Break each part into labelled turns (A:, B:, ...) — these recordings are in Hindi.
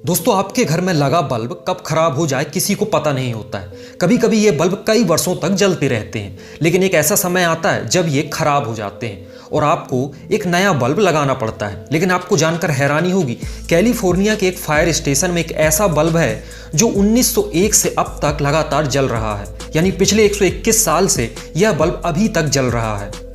A: दोस्तों, आपके घर में लगा बल्ब कब खराब हो जाए किसी को पता नहीं होता है। कभी कभी ये बल्ब कई वर्षों तक जलते रहते हैं, लेकिन एक ऐसा समय आता है जब ये खराब हो जाते हैं और आपको एक नया बल्ब लगाना पड़ता है। लेकिन आपको जानकर हैरानी होगी, कैलिफोर्निया के एक फायर स्टेशन में एक ऐसा बल्ब है जो 1901 से अब तक लगातार जल रहा है। यानी पिछले 121 साल से यह बल्ब अभी तक जल रहा है।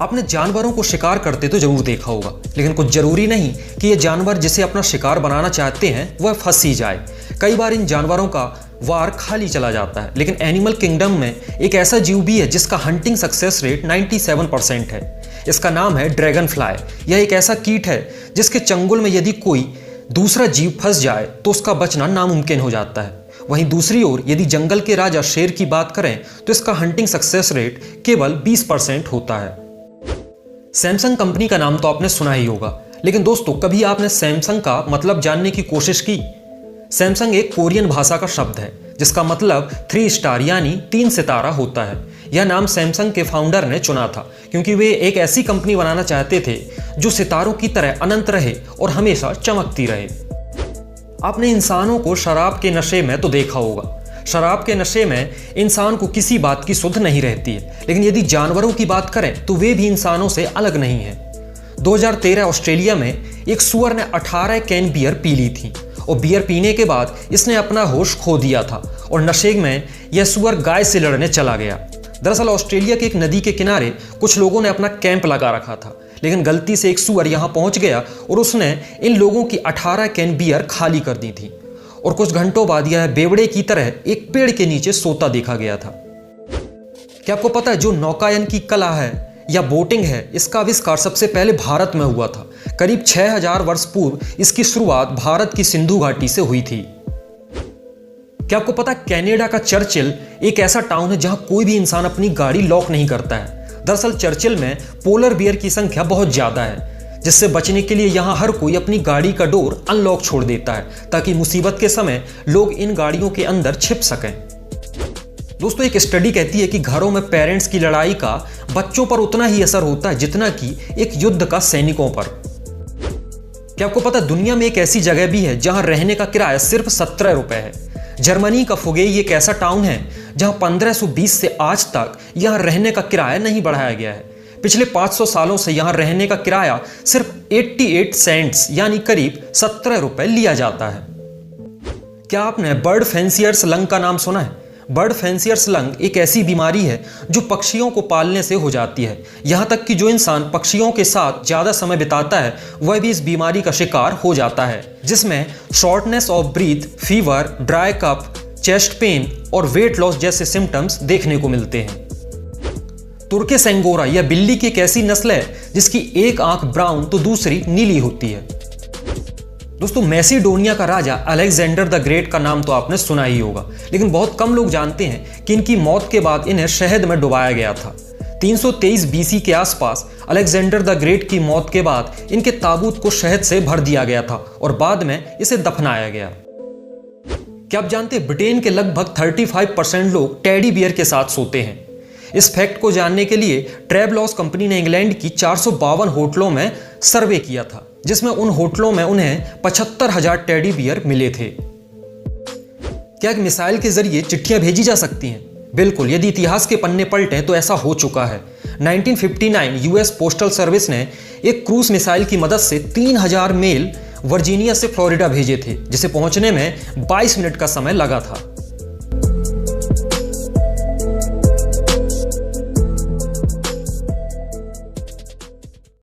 A: आपने जानवरों को शिकार करते तो जरूर देखा होगा, लेकिन कुछ जरूरी नहीं कि ये जानवर जिसे अपना शिकार बनाना चाहते हैं वह फंस ही जाए। कई बार इन जानवरों का वार खाली चला जाता है। लेकिन एनिमल किंगडम में एक ऐसा जीव भी है जिसका हंटिंग सक्सेस रेट 97% है। इसका नाम है ड्रैगन फ्लाई। यह एक ऐसा कीट है जिसके चंगुल में यदि कोई दूसरा जीव फंस जाए तो उसका बचना नामुमकिन हो जाता है। वहीं दूसरी ओर यदि जंगल के राजा शेर की बात करें तो इसका हंटिंग सक्सेस रेट केवल 20% होता है। सैमसंग कंपनी का नाम तो आपने सुना ही होगा, लेकिन दोस्तों कभी आपने सैमसंग का मतलब जानने की कोशिश की? सैमसंग एक कोरियन भाषा का शब्द है जिसका मतलब 3 स्टार यानी 3 सितारा होता है। यह नाम सैमसंग के फाउंडर ने चुना था क्योंकि वे एक ऐसी कंपनी बनाना चाहते थे जो सितारों की तरह अनंत रहे और हमेशा चमकती रहे। आपने इंसानों को शराब के नशे में तो देखा होगा। शराब के नशे में इंसान को किसी बात की सुध नहीं रहती है, लेकिन यदि जानवरों की बात करें तो वे भी इंसानों से अलग नहीं हैं। 2013 ऑस्ट्रेलिया में एक सूअर ने 18 कैन बियर पी ली थी और बियर पीने के बाद इसने अपना होश खो दिया था और नशे में यह सूअर गाय से लड़ने चला गया। दरअसल ऑस्ट्रेलिया के एक नदी के किनारे कुछ लोगों ने अपना कैंप लगा रखा था, लेकिन गलती से एक सूअर यहाँ पहुँच गया और उसने इन लोगों की 18 कैन बियर खाली कर दी थी और कुछ घंटों बाद यह बेवड़े की तरह एक पेड़ के नीचे सोता देखा गया था। क्या आपको पता है जो नौकायन की कला है या बोटिंग है, इसका आविष्कार सबसे पहले भारत में हुआ था। करीब 6000 वर्ष पूर्व इसकी शुरुआत भारत की सिंधु घाटी से हुई थी। क्या आपको पता है कनाडा का चर्चिल एक ऐसा टाउन है जहां कोई भी इंसान अपनी गाड़ी लॉक नहीं करता है। दरअसल चर्चिल में पोलर बियर की संख्या बहुत ज्यादा है, जिससे बचने के लिए यहाँ हर कोई अपनी गाड़ी का डोर अनलॉक छोड़ देता है ताकि मुसीबत के समय लोग इन गाड़ियों के अंदर छिप सकें। दोस्तों, एक स्टडी कहती है कि घरों में पेरेंट्स की लड़ाई का बच्चों पर उतना ही असर होता है जितना कि एक युद्ध का सैनिकों पर। क्या आपको पता है दुनिया में एक ऐसी जगह भी है जहां रहने का किराया सिर्फ 17 रुपए है। जर्मनी का फुगेई एक ऐसा टाउन है जहां 1520 से आज तक यहां रहने का किराया नहीं बढ़ाया गया है। पिछले 500 सालों से यहां रहने का किराया सिर्फ 88 सेंट्स यानी करीब 17 रुपए लिया जाता है। क्या आपने बर्ड फैंसियर्स लंग का नाम सुना है? बर्ड फैंसियर्स लंग एक ऐसी बीमारी है जो पक्षियों को पालने से हो जाती है। यहां तक कि जो इंसान पक्षियों के साथ ज्यादा समय बिताता है वह भी इस बीमारी का शिकार हो जाता है, जिसमें shortness of breath, fever, dry cough, chest pain और वेट लॉस जैसे सिम्टम्स देखने को मिलते हैं। तुर्किश एंगोरा यह बिल्ली की एक ऐसी नस्ल है जिसकी एक आंख ब्राउन तो दूसरी नीली होती है। दोस्तों, मैसिडोनिया का राजा अलेक्जेंडर द ग्रेट का नाम तो आपने सुना ही होगा, लेकिन बहुत कम लोग जानते हैं कि इनकी मौत के बाद इन्हें शहद में डुबाया गया था। 323 बीसी के आसपास अलेक्जेंडर द ग्रेट की मौत के बाद इनके ताबूत को शहद से भर दिया गया था और बाद में इसे दफनाया गया। क्या आप जानते हैं ब्रिटेन के लगभग 35% लोग टेडी बियर के साथ सोते हैं। इस फैक्ट को जानने के लिए ट्रैवलॉस कंपनी ने इंग्लैंड की 452 होटलों में सर्वे किया था, जिसमें उन होटलों में उन्हें 75,000 टेडी बियर मिले थे। क्या एक मिसाइल के जरिए चिट्ठियां भेजी जा सकती हैं? बिल्कुल, यदि इतिहास के पन्ने पलटें तो ऐसा हो चुका है। 1959 यूएस पोस्टल सर्विस ने एक क्रूज मिसाइल की मदद से 3000 मेल वर्जीनिया से फ्लोरिडा भेजे थे, जिसे पहुंचने में 22 मिनट का समय लगा था।